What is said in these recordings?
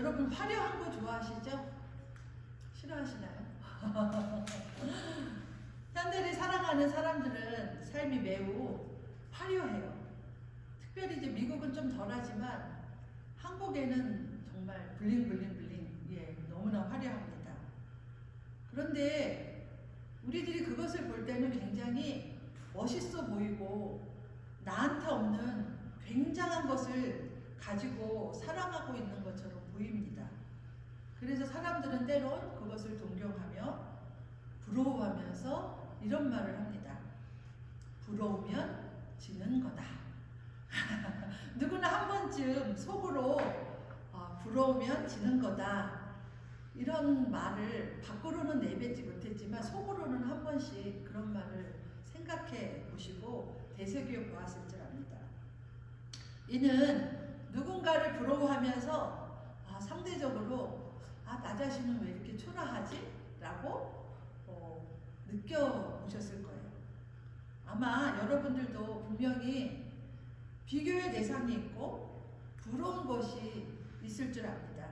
여러분 화려한 거 좋아하시죠? 싫어하시나요? 현대를 살아가는 사람들은 삶이 매우 화려해요. 특별히 이제 미국은 좀 덜하지만 한국에는 정말 블링블링블링, 예, 너무나 화려합니다. 그런데 우리들이 그것을 볼 때는 굉장히 멋있어 보이고 나한테 없는 굉장한 것을 가지고 살아가고 있는 것처럼 보입니다. 그래서 사람들은 때론 그것을 동경하며 부러워하면서 이런 말을 합니다. 부러우면 지는 거다. 누구나 한 번쯤 속으로 부러우면 지는 거다. 이런 말을 밖으로는 내뱉지 못했지만 속으로는 한 번씩 그런 말을 생각해 보시고 되새겨 보았을 줄 압니다. 이는 누군가를 부러워하면서 상대적으로 나 자신은 왜 이렇게 초라하지? 라고 느껴보셨을 거예요. 아마 여러분들도 분명히 비교의 대상이 있고 부러운 것이 있을 줄 압니다.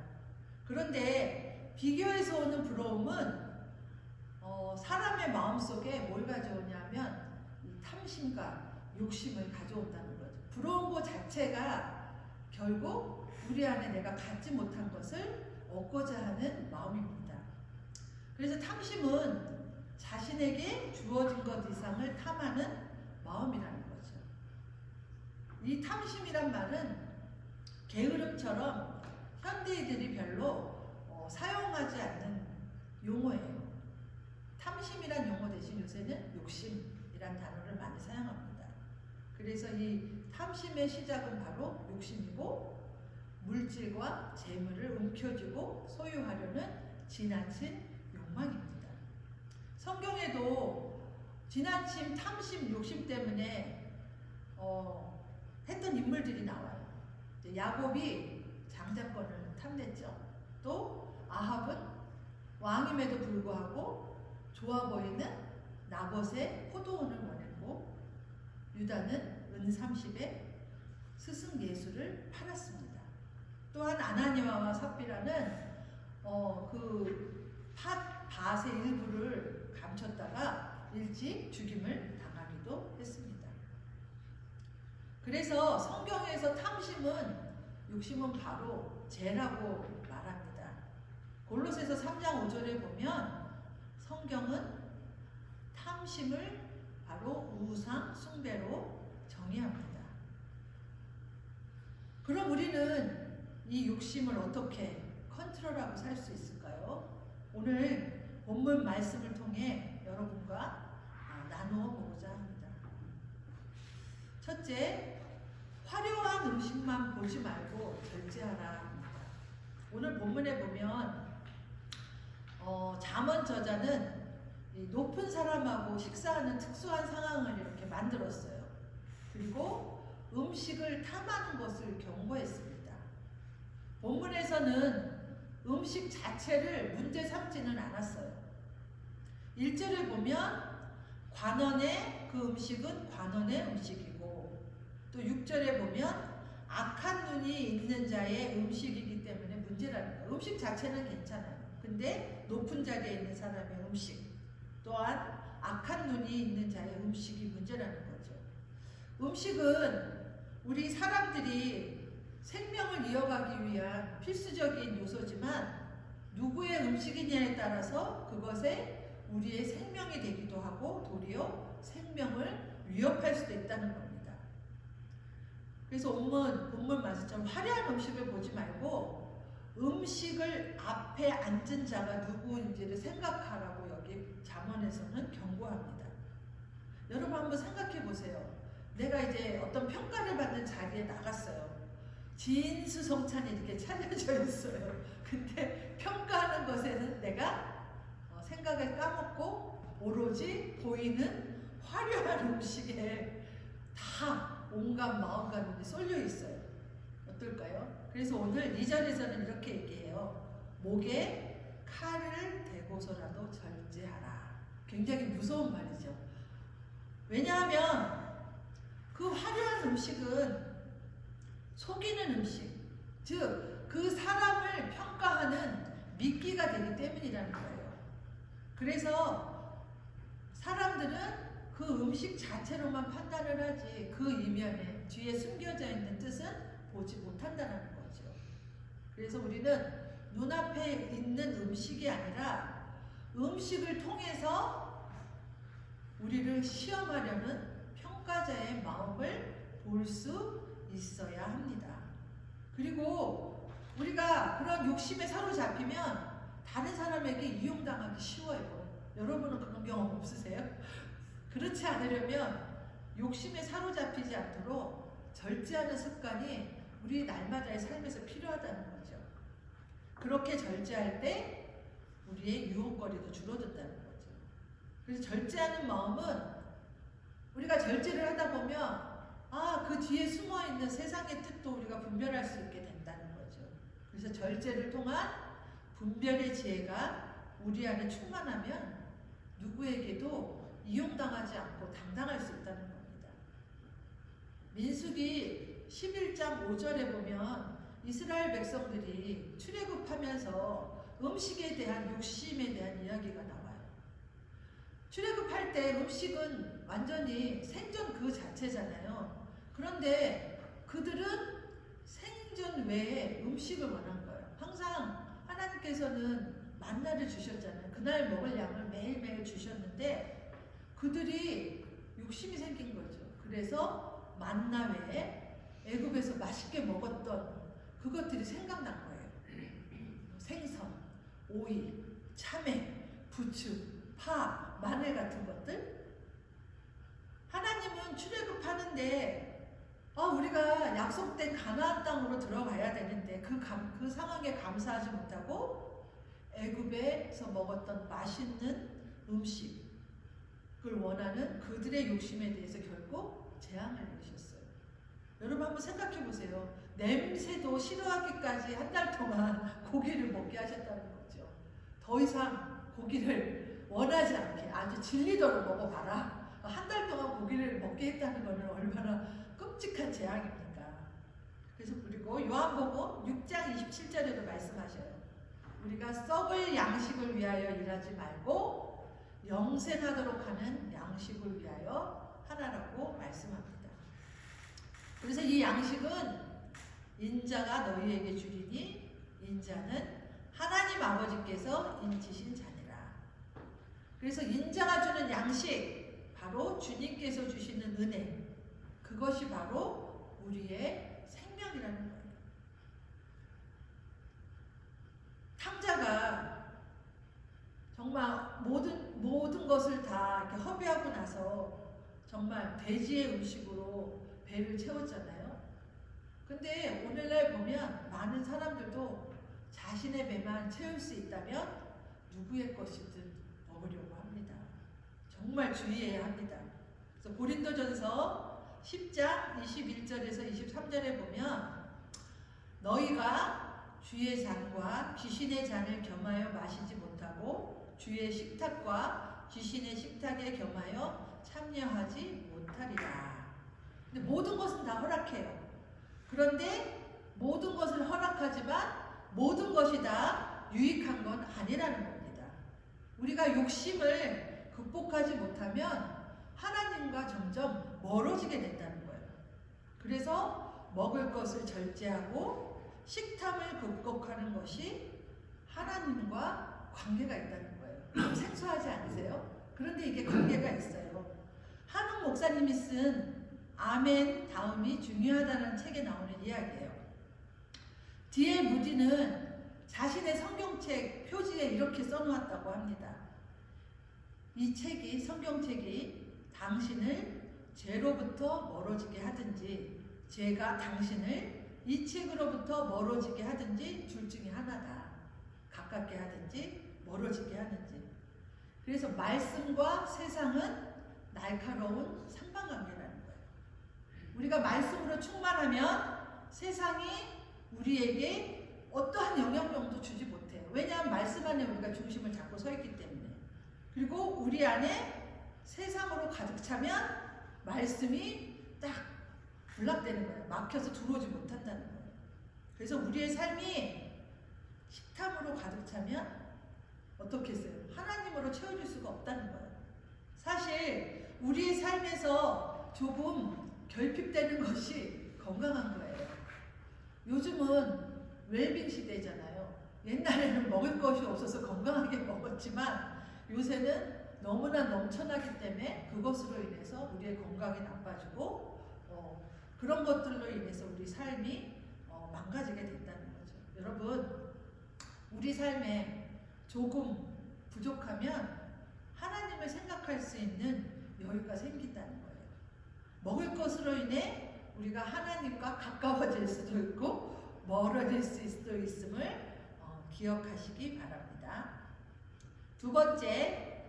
그런데 비교에서 오는 부러움은 사람의 마음속에 뭘 가져오냐면 탐심과 욕심을 가져온다는 거죠. 부러운 것 자체가 결국 우리 안에 내가 갖지 못한 것을 얻고자 하는 마음입니다. 그래서 탐심은 자신에게 주어진 것 이상을 탐하는 마음이라는 거죠. 이 탐심이란 말은 게으름처럼 현대인들이 별로 사용하지 않는 용어예요. 탐심이란 용어 대신 요새는 욕심이란 단어를 많이 사용합니다. 그래서 이 탐심의 시작은 바로 욕심이고 물질과 재물을 움켜쥐고 소유하려는 지나친 욕망입니다. 성경에도 지나친 탐심, 욕심 때문에 했던 인물들이 나와요. 야곱이 장자권을 탐냈죠. 또 아합은 왕임에도 불구하고 좋아 보이는 나봇의 포도원을 원했고 유다는 은 30에 스승 예수를 팔았습니다. 또한 아나니아와 삽비라는 밭의 일부를 감췄다가 일찍 죽임을 당하기도 했습니다. 그래서 성경에서 탐심은 욕심은 바로 죄라고 말합니다. 골로새서 3장 5절에 보면 성경은 탐심을 바로 우상 숭배로 정의합니다. 그럼 우리는 이 욕심을 어떻게 컨트롤하고 살 수 있을까요? 오늘 본문 말씀을 통해 여러분과 나누어 보고자 합니다. 첫째, 화려한 음식만 보지 말고 절제하라 합니다. 오늘 본문에 보면 잠언 저자는 이 높은 사람하고 식사하는 특수한 상황을 이렇게 만들었어요. 그리고 음식을 탐하는 것을 경고했습니다. 본문에서는 음식 자체를 문제 삼지는 않았어요. 1절을 보면 관원의 그 음식은 관원의 음식이고 또 6절에 보면 악한 눈이 있는 자의 음식이기 때문에 문제라는 거예요. 음식 자체는 괜찮아요. 근데 높은 자리에 있는 사람의 음식 또한 악한 눈이 있는 자의 음식이 문제라는 거죠. 음식은 우리 사람들이 생명을 이어가기 위한 필수적인 요소지만 누구의 음식이냐에 따라서 그것에 우리의 생명이 되기도 하고 도리어 생명을 위협할 수도 있다는 겁니다. 그래서 본문 말씀처럼 화려한 음식을 보지 말고 음식을 앞에 앉은 자가 누구인지를 생각하라고 여기 잠언에서는 경고합니다. 여러분 한번 생각해 보세요. 내가 이제 어떤 평가를 받는 자리에 나갔어요. 진수성찬이 이렇게 차려져 있어요. 근데 평가하는 것에는 내가 생각을 까먹고 오로지 보이는 화려한 음식에 다 온갖 마음과 눈이 쏠려 있어요. 어떨까요? 그래서 오늘 2절에서는 이렇게 얘기해요. 목에 칼을 대고서라도 절제하라. 굉장히 무서운 말이죠. 왜냐하면 그 화려한 음식은 속이는 음식, 즉 그 사람을 평가하는 미끼가 되기 때문이라는 거예요. 그래서 사람들은 그 음식 자체로만 판단을 하지 그 이면에 뒤에 숨겨져 있는 뜻은 보지 못한다는 거죠. 그래서 우리는 눈앞에 있는 음식이 아니라 음식을 통해서 우리를 시험하려는 평가자의 마음을 볼 수 있어야 합니다. 그리고 우리가 그런 욕심에 사로잡히면 다른 사람에게 이용당하기 쉬워요. 여러분은 그런 경험 없으세요? 그렇지 않으려면 욕심에 사로잡히지 않도록 절제하는 습관이 우리 날마다의 삶에서 필요하다는 거죠. 그렇게 절제할 때 우리의 유혹거리도 줄어든다는 거죠. 그래서 절제하는 마음은 우리가 절제를 하다 보면 그 뒤에 숨어있는 세상의 뜻도 우리가 분별할 수 있게 된다는 거죠. 그래서 절제를 통한 분별의 지혜가 우리 안에 충만하면 누구에게도 이용당하지 않고 당당할 수 있다는 겁니다. 민수기 11장 5절에 보면 이스라엘 백성들이 출애굽하면서 음식에 대한 욕심에 대한 이야기가 나와요. 출애굽할 때 음식은 완전히 생존 그 자체잖아요. 그런데 그들은 생존 외에 음식을 원한 거예요. 항상 하나님께서는 만나를 주셨잖아요. 그날 먹을 양을 매일매일 주셨는데 그들이 욕심이 생긴 거죠. 그래서 만나 외에 애굽에서 맛있게 먹었던 그것들이 생각난 거예요. 생선, 오이, 참외, 부추, 파, 마늘 같은 것들. 하나님은 출애굽하는데 우리가 약속된 가나안 땅으로 들어가야 되는데 그 상황에 감사하지 못하고 애굽에서 먹었던 맛있는 음식을 원하는 그들의 욕심에 대해서 결국 재앙을 내리셨어요. 여러분 한번 생각해 보세요. 냄새도 싫어하기까지 한 달 동안 고기를 먹게 하셨다는 거죠. 더 이상 고기를 원하지 않게 아주 질리도록 먹어봐라. 한 달 동안 고기를 먹게 했다는 것은 얼마나 끔찍한 재앙입니까? 그래서 그리고 요한복음 6장 27절에도 말씀하셔요. 우리가 썩을 양식을 위하여 일하지 말고 영생하도록 하는 양식을 위하여 하라라고 말씀합니다. 그래서 이 양식은 인자가 너희에게 주리니 인자는 하나님 아버지께서 인치신 자니라. 그래서 인자가 주는 양식, 바로 주님께서 주시는 은혜, 그것이 바로 우리의 생명이라는 거예요. 탕자가 정말 모든 것을 다 이렇게 허비하고 나서 정말 돼지의 음식으로 배를 채웠잖아요. 근데 오늘날 보면 많은 사람들도 자신의 배만 채울 수 있다면 누구의 것이든 먹으려고 합니다. 정말 주의해야 합니다. 그래서 고린도전서 10장 21절에서 23절에 보면 너희가 주의 잔과 귀신의 잔을 겸하여 마시지 못하고 주의 식탁과 귀신의 식탁에 겸하여 참여하지 못하리라. 근데 모든 것은 다 허락해요. 그런데 모든 것을 허락하지만 모든 것이 다 유익한 건 아니라는 겁니다. 우리가 욕심을 극복하지 못하면 하나님과 점점 멀어지게 된다는 거예요. 그래서 먹을 것을 절제하고 식탐을 극복하는 것이 하나님과 관계가 있다는 거예요. 생소하지 않으세요? 그런데 이게 관계가 있어요. 한웅 목사님이 쓴 아멘 다음이 중요하다는 책에 나오는 이야기예요. D.L. 무디는 자신의 성경책 표지에 이렇게 써놓았다고 합니다. 이 책이, 성경책이 당신을 죄로부터 멀어지게 하든지 죄가 당신을 이 책으로부터 멀어지게 하든지 둘 중에 하나다. 가깝게 하든지 멀어지게 하든지. 그래서 말씀과 세상은 날카로운 상반관계라는 거예요. 우리가 말씀으로 충만하면 세상이 우리에게 어떠한 영향력도 주지 못해요. 왜냐하면 말씀 안에 우리가 중심을 잡고 서 있기 때문에. 그리고 우리 안에 세상으로 가득 차면 말씀이 딱 불락되는 거예요. 막혀서 들어오지 못한다는 거예요. 그래서 우리의 삶이 식탐으로 가득 차면 어떻게 했어요? 하나님으로 채워줄 수가 없다는 거예요. 사실 우리의 삶에서 조금 결핍되는 것이 건강한 거예요. 요즘은 웰빙 시대잖아요. 옛날에는 먹을 것이 없어서 건강하게 먹었지만 요새는 너무나 넘쳐나기 때문에 그것으로 인해서 우리의 건강이 나빠지고 그런 것들로 인해서 우리 삶이 망가지게 된다는 거죠. 여러분, 우리 삶에 조금 부족하면 하나님을 생각할 수 있는 여유가 생긴다는 거예요. 먹을 것으로 인해 우리가 하나님과 가까워질 수도 있고 멀어질 수도 있음을 기억하시기 바랍니다. 두 번째,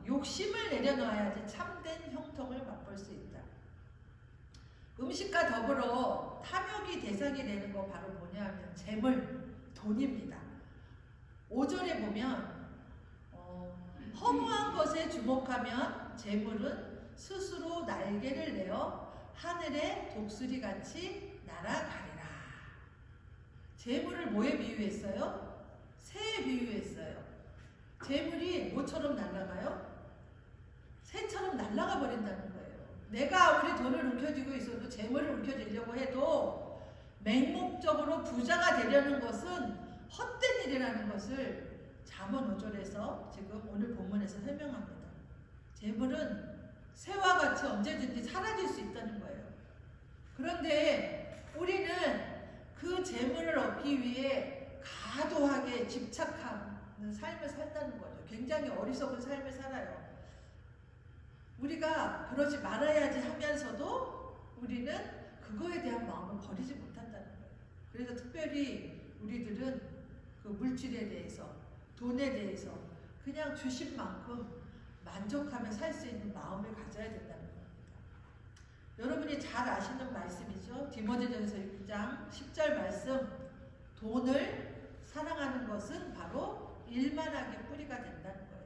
욕심을 내려놓아야지 참된 형통을 맛볼 수 있다. 음식과 더불어 탐욕이 대상이 되는 거 바로 뭐냐 하면 재물, 돈입니다. 5절에 보면 허무한 것에 주목하면 재물은 스스로 날개를 내어 하늘의 독수리같이 날아가리라. 재물을 뭐에 비유했어요? 새에 비유했어요. 재물이 뭐처럼 날아가요? 새처럼 날아가 버린다는 거예요. 내가 아무리 돈을 움켜쥐고 있어도 재물을 움켜쥐려고 해도 맹목적으로 부자가 되려는 것은 헛된 일이라는 것을 잠언 5절에서 지금 오늘 본문에서 설명합니다. 재물은 새와 같이 언제든지 사라질 수 있다는 거예요. 그런데 우리는 그 재물을 얻기 위해 과도하게 집착하는 삶을 살다는 거죠. 굉장히 어리석은 삶을 살아요. 우리가 그러지 말아야지 하면서도 우리는 그거에 대한 마음을 버리지 못한다는 거예요. 그래서 특별히 우리들은 그 물질에 대해서, 돈에 대해서 그냥 주신 만큼 만족하며 살 수 있는 마음을 가져야 된다는 겁니다. 여러분이 잘 아시는 말씀이죠. 디모데전서 6장 10절 말씀, 돈을 사랑하는 것은 바로 일만하게 뿌리가 된다는 거예요.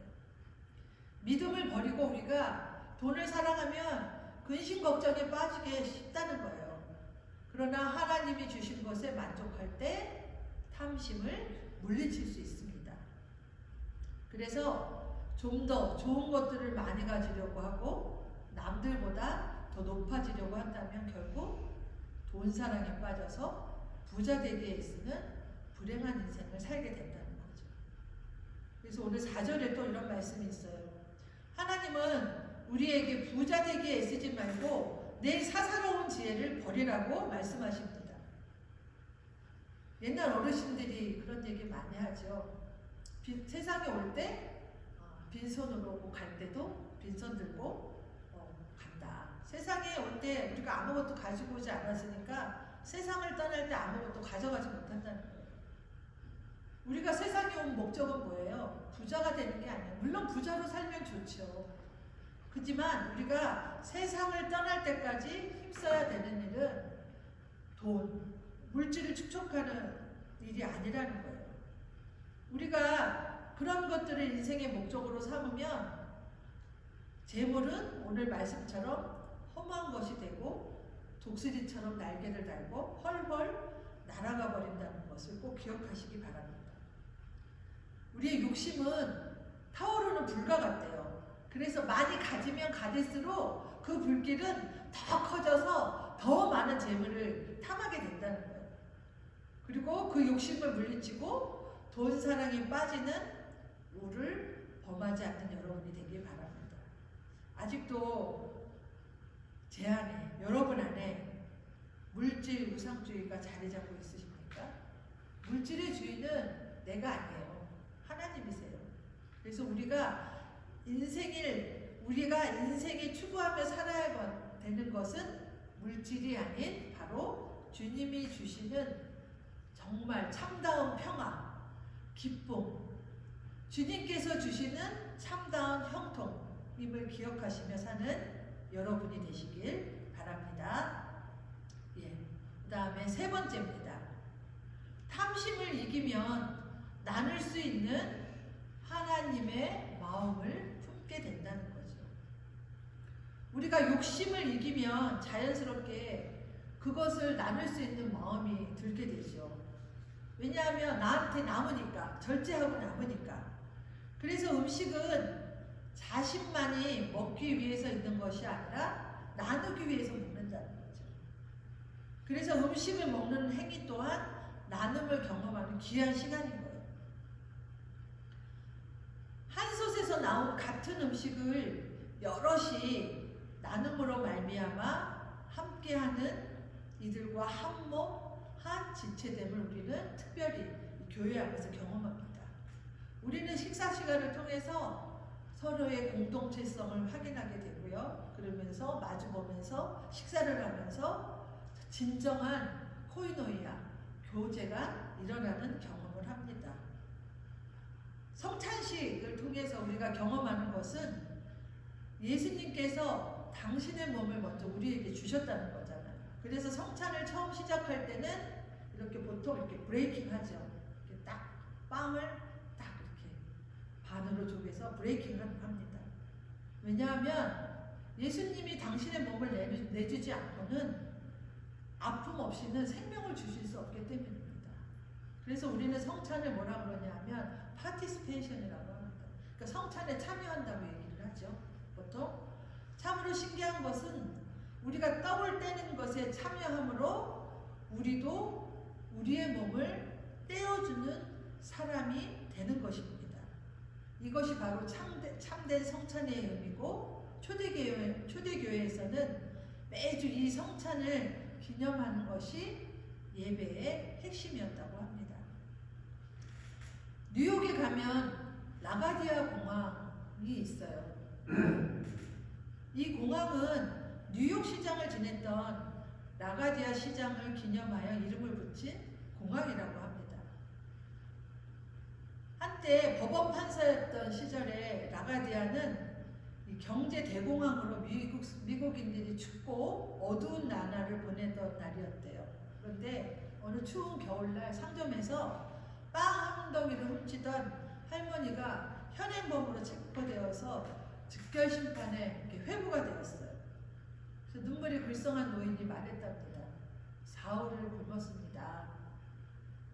믿음을 버리고 우리가 돈을 사랑하면 근심 걱정에 빠지게 쉽다는 거예요. 그러나 하나님이 주신 것에 만족할 때 탐심을 물리칠 수 있습니다. 그래서 좀 더 좋은 것들을 많이 가지려고 하고 남들보다 더 높아지려고 한다면 결국 돈 사랑에 빠져서 부자 되기에 쓰는 불행한 인생을 살게 된다는 거죠. 그래서 오늘 4절에 또 이런 말씀이 있어요. 하나님은 우리에게 부자 되기에 애쓰지 말고 내 사사로운 지혜를 버리라고 말씀하십니다. 옛날 어르신들이 그런 얘기 많이 하죠. 세상에 올 때 빈손으로 오고 갈 때도 빈손 들고 간다. 세상에 올 때 우리가 아무것도 가지고 오지 않았으니까 세상을 떠날 때 아무것도 가져가지 못한다는 거예요. 우리가 세상에 온 목적은 뭐예요? 부자가 되는 게 아니에요. 물론 부자로 살면 좋죠. 그렇지만 우리가 세상을 떠날 때까지 힘써야 되는 일은 돈, 물질을 축적하는 일이 아니라는 거예요. 우리가 그런 것들을 인생의 목적으로 삼으면 재물은 오늘 말씀처럼 험한 것이 되고 독수리처럼 날개를 달고 헐헐 날아가 버린다는 것을 꼭 기억하시기 바랍니다. 우리의 욕심은 타오르는 불과 같대요. 그래서 많이 가지면 가질수록 그 불길은 더 커져서 더 많은 재물을 탐하게 된다는 거예요. 그리고 그 욕심을 물리치고 돈 사랑에 빠지는 우를 범하지 않는 여러분이 되길 바랍니다. 아직도 제 안에, 여러분 안에 물질 우상주의가 자리 잡고 있으십니까? 물질의 주인은 내가 아니에요. 하나님이세요. 그래서 우리가 인생에 추구하며 살아야 되는 것은 물질이 아닌 바로 주님이 주시는 정말 참다운 평화, 기쁨, 주님께서 주시는 참다운 형통임을 기억하시며 사는 여러분이 되시길 바랍니다. 그 다음에 세 번째입니다. 탐심을 이기면 나눌 수 있는 하나님의 마음을 품게 된다는 거죠. 우리가 욕심을 이기면 자연스럽게 그것을 나눌 수 있는 마음이 들게 되죠. 왜냐하면 나한테 남으니까, 절제하고 남으니까. 그래서 음식은 자신만이 먹기 위해서 있는 것이 아니라 나누기 위해서 먹는다는 거죠. 그래서 음식을 먹는 행위 또한 나눔을 경험하는 귀한 시간인 거예요. 한 솥에서 나온 같은 음식을 여럿이 나눔으로 말미암아 함께하는 이들과 한몸 한 지체됨을 우리는 특별히 교회 안에서 경험합니다. 우리는 식사 시간을 통해서 서로의 공동체성을 확인하게 되고요. 그러면서 마주보면서 식사를 하면서 진정한 코이노이아, 교제가 일어나는 경험을 합니다. 성찬식을 통해서 우리가 경험하는 것은 예수님께서 당신의 몸을 먼저 우리에게 주셨다는 거잖아요. 그래서 성찬을 처음 시작할 때는 이렇게 보통 이렇게 브레이킹 하죠. 이렇게 딱 빵을 딱 이렇게 반으로 쪼개서 브레이킹 합니다. 왜냐하면 예수님이 당신의 몸을 내주지 않고는 아픔 없이는 생명을 주실 수 없기 때문입니다. 그래서 우리는 성찬을 뭐라 그러냐면 파티스페이션이라고 합니다. 그러니까 성찬에 참여한다고 얘기를 하죠. 보통 참으로 신기한 것은 우리가 떡을 떼는 것에 참여함으로 우리도 우리의 몸을 떼어주는 사람이 되는 것입니다. 이것이 바로 참된 성찬의 의미고 초대교회에서는 매주 이 성찬을 기념하는 것이 예배의 핵심이었다고 합니다. 뉴욕에 가면 라가디아 공항이 있어요. 이 공항은 뉴욕 시장을 지냈던 라가디아 시장을 기념하여 이름을 붙인 공항이라고 합니다. 한때 법원 판사였던 시절에 라가디아는 경제 대공황으로 미국인들이 춥고 어두운 나날을 보내던 날이었대요. 그런데 어느 추운 겨울날 상점에서 빵 한 덩이를 훔치던 할머니가 현행범으로 체포되어서 즉결심판에 회부가 되었어요. 그래서 눈물이 글썽한 노인이 말했답니다. 사흘을 굶었습니다.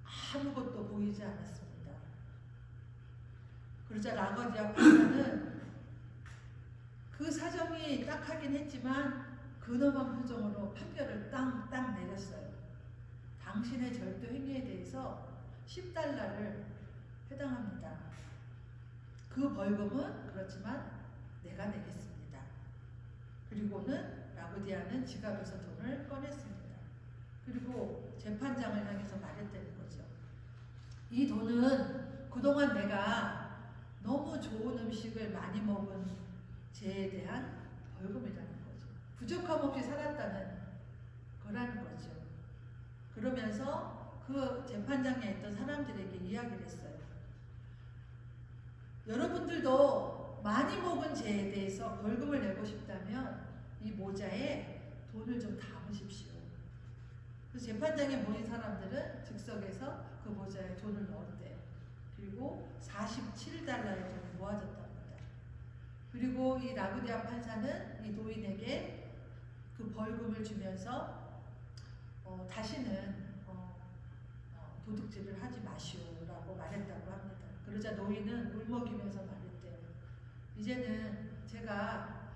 아무것도 보이지 않았습니다. 그러자 라가디아 판사는 그 사정이 딱하긴 했지만 근엄한 표정으로 판결을 땅 내렸어요. 당신의 절도 행위에 대해서 $10를 해당합니다. 그 벌금은 그렇지만 내가 내겠습니다. 그리고는 라가디아는 지갑에서 돈을 꺼냈습니다. 그리고 재판장을 향해서 말했다는 거죠. 이 돈은 그동안 내가 너무 좋은 음식을 많이 먹은 죄에 대한 벌금이라는 거죠. 부족함 없이 살았다는 거라는 거죠. 그러면서 그 재판장에 있던 사람들에게 이야기를 했어요. 여러분들도 많이 먹은 죄에 대해서 벌금을 내고 싶다면 이 모자에 돈을 좀 담으십시오. 그래서 재판장에 모인 사람들은 즉석에서 그 모자에 돈을 넣었대요. 그리고 $47의 돈이 모아졌답니다. 그리고 이 라가디아 판사는 이 노인에게 그 벌금을 주면서 다시는 도둑질을 하지 마시오라고 말했다고 합니다. 그러자 노인은 울먹이면서 말했대요. 이제는 제가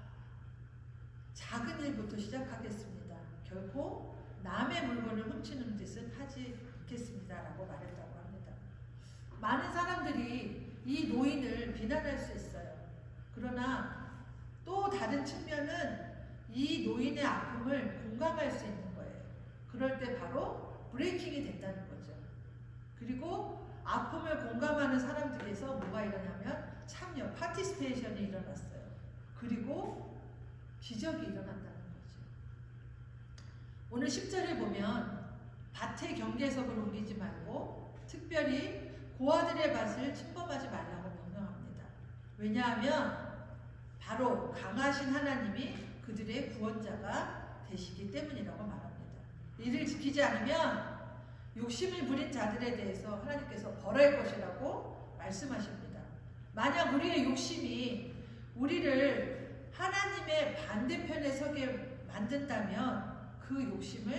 작은 일부터 시작하겠습니다. 결코 남의 물건을 훔치는 짓은 하지 않겠습니다라고 말했다고 합니다. 많은 사람들이 이 노인을 비난할 수 있어요. 그러나 또 다른 측면은 이 노인의 아픔을 공감할 수 있는 거예요. 그럴 때 바로 브레이킹이 됐다는 거죠. 그리고 아픔을 공감하는 사람들에서 뭐가 일어나면 참여, 파티스페이션이 일어났어요. 그리고 기적이 일어난다는 거죠. 오늘 10절에 보면 밭의 경계석을 옮기지 말고 특별히 고아들의 밭을 침범하지 말라고 명령합니다. 왜냐하면 바로 강하신 하나님이 그들의 구원자가 되시기 때문이라고 말합니다. 이를 지키지 않으면 욕심을 부린 자들에 대해서 하나님께서 벌할 것이라고 말씀하십니다. 만약 우리의 욕심이 우리를 하나님의 반대편에 서게 만든다면 그 욕심을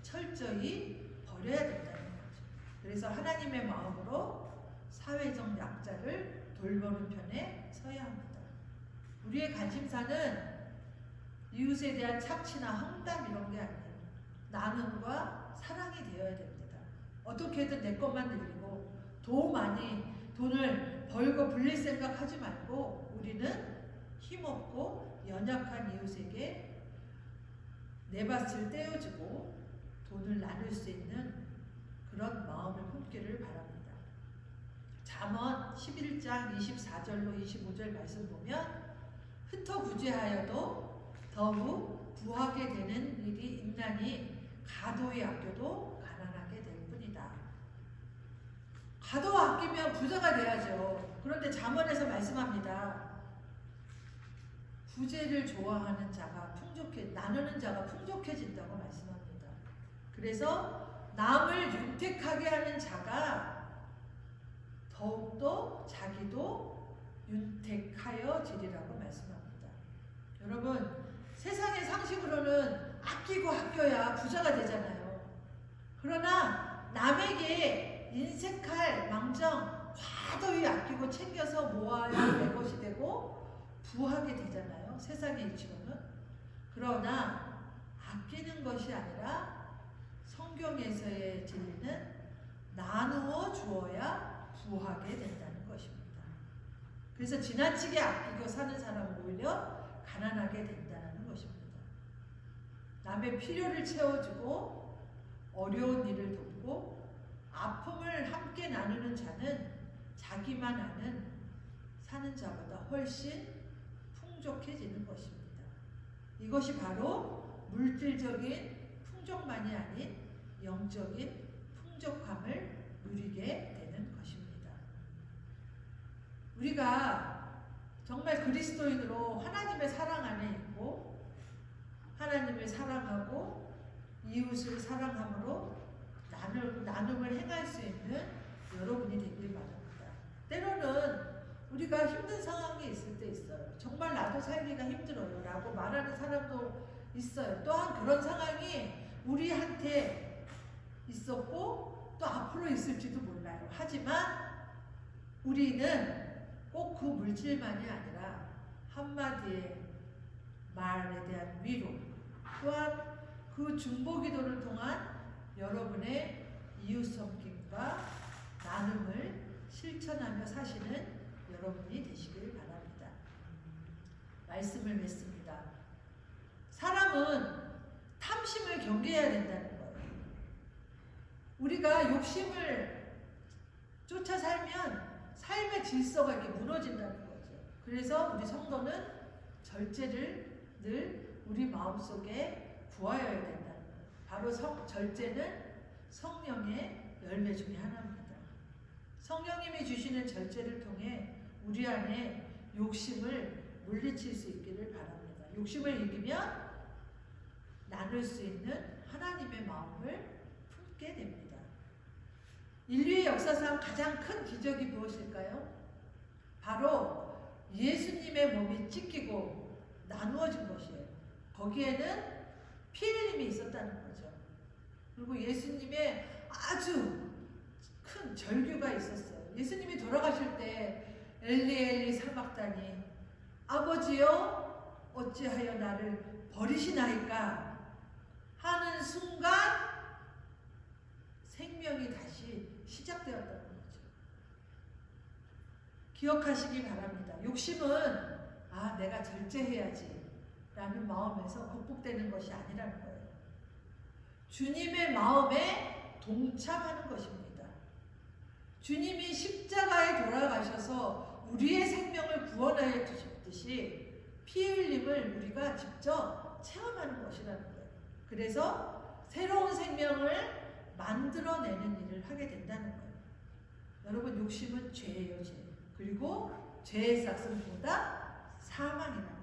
철저히 버려야 된다는 거죠. 그래서 하나님의 마음으로 사회적 약자를 돌보는 편에 서야 합니다. 우리의 관심사는 이웃에 대한 착취나 험담 이런 게 아니에요. 나눔과 사랑이 되어야 됩니다. 어떻게든 내 것만 늘리고 돈을 벌고 불릴 생각하지 말고 우리는 힘없고 연약한 이웃에게 내 밭을 떼어주고 돈을 나눌 수 있는 그런 마음을 품기를 바랍니다. 잠언 11장 24절로 25절 말씀 보면 흩어 부재하여도 더욱 부하게 되는 일이 있나니 가도히 아껴도 가난하게 될 뿐이다. 가도 아끼면 부자가 돼야죠. 그런데 잠언에서 말씀합니다. 부재를 좋아하는 자가 나누는 자가 풍족해진다고 말씀합니다. 그래서 남을 윤택하게 하는 자가 더욱더 자기도 윤택하여 지리라고 말씀합니다. 여러분, 세상의 상식으로는 아끼고 아껴야 부자가 되잖아요. 그러나 남에게 인색할 망정 과도히 아끼고 챙겨서 모아야 내 것이 되고 부하게 되잖아요. 세상의 이치로는. 그러나 아끼는 것이 아니라 성경에서의 진리는 나누어 주어야 부하게 된다는 것입니다. 그래서 지나치게 아끼고 사는 사람은 오히려 가난하게 된다는 것입니다. 남의 필요를 채워주고 어려운 일을 돕고 아픔을 함께 나누는 자는 자기만 아는 사는 자보다 훨씬 풍족해지는 것입니다. 이것이 바로 물질적인 풍족만이 아닌 영적인 풍족함을 누리게 되는 것입니다. 우리가 정말 그리스도인으로 하나님의 사랑 안에 있고 하나님을 사랑하고 이웃을 사랑함으로 나눔을 행할 수 있는 여러분이 되길 바랍니다. 때로는 우리가 힘든 상황이 있을 때 있어요. 정말 나도 살기가 힘들어요 라고 말하는 사람도 있어요. 또한 그런 상황이 우리한테 있었고 또 앞으로 있을지도 몰라요. 하지만 우리는 꼭 그 물질만이 아니라 한마디의 말에 대한 위로, 또한 그 중보기도를 통한 여러분의 이웃 섬김과 나눔을 실천하며 사시는 여러분이 되시길 바랍니다. 말씀을 맺습니다. 사람은 탐심을 경계해야 된다는 거예요. 우리가 욕심을 쫓아 살면 삶의 질서가 이렇게 무너진다는 거죠. 그래서 우리 성도는 절제를 늘 우리 마음속에 구하여야 된다는 거예요. 바로 절제는 성령의 열매 중에 하나입니다. 성령님이 주시는 절제를 통해 우리 안에 욕심을 물리칠 수 있기를 바랍니다. 욕심을 이기면 나눌 수 있는 하나님의 마음을 품게 됩니다. 인류의 역사상 가장 큰 기적이 무엇일까요? 바로 예수님의 몸이 찢기고 나누어진 것이에요. 거기에는 피 흘림이 있었다는 거죠. 그리고 예수님의 아주 큰 절규가 있었어요. 예수님이 돌아가실 때 엘리 엘리 사박다니 아버지여 어찌하여 나를 버리시나이까 하는 순간 생명이 다시 시작되었다는 거죠. 기억하시기 바랍니다. 욕심은 내가 절제해야지 라는 마음에서 극복되는 것이 아니라는 거예요. 주님의 마음에 동참하는 것입니다. 주님이 십자가에 돌아가셔서 우리의 생명을 구원하여 주셨듯이 피 흘림을 우리가 직접 체험하는 것이라는 거예요. 그래서 새로운 생명을 만들어내는 일을 하게 된다는 거예요. 여러분, 욕심은 죄예요, 죄. 그리고 죄의 싹은 보다 사망이라는 거예요.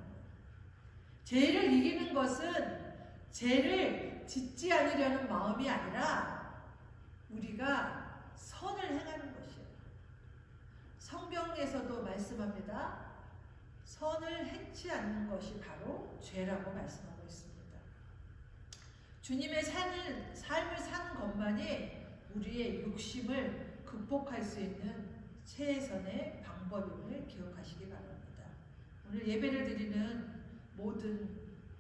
죄를 이기는 것은 죄를 짓지 않으려는 마음이 아니라 우리가 선을 행하는 것이에요. 성경에서도 말씀합니다. 선을 행치 않는 것이 바로 죄라고 말씀하고 있습니다. 주님의 삶을 사는 것만이 우리의 욕심을 극복할 수 있는 최선의 방법임을 기억하시기 바랍니다. 오늘 예배를 드리는 모든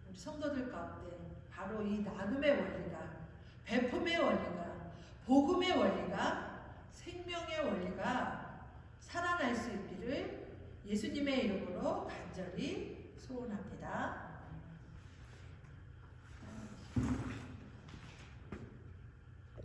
우리 성도들 가운데 바로 이 나눔의 원리가, 베품의 원리가, 복음의 원리가, 생명의 원리가 살아날 수 있기를 예수님의 이름으로 간절히 소원합니다.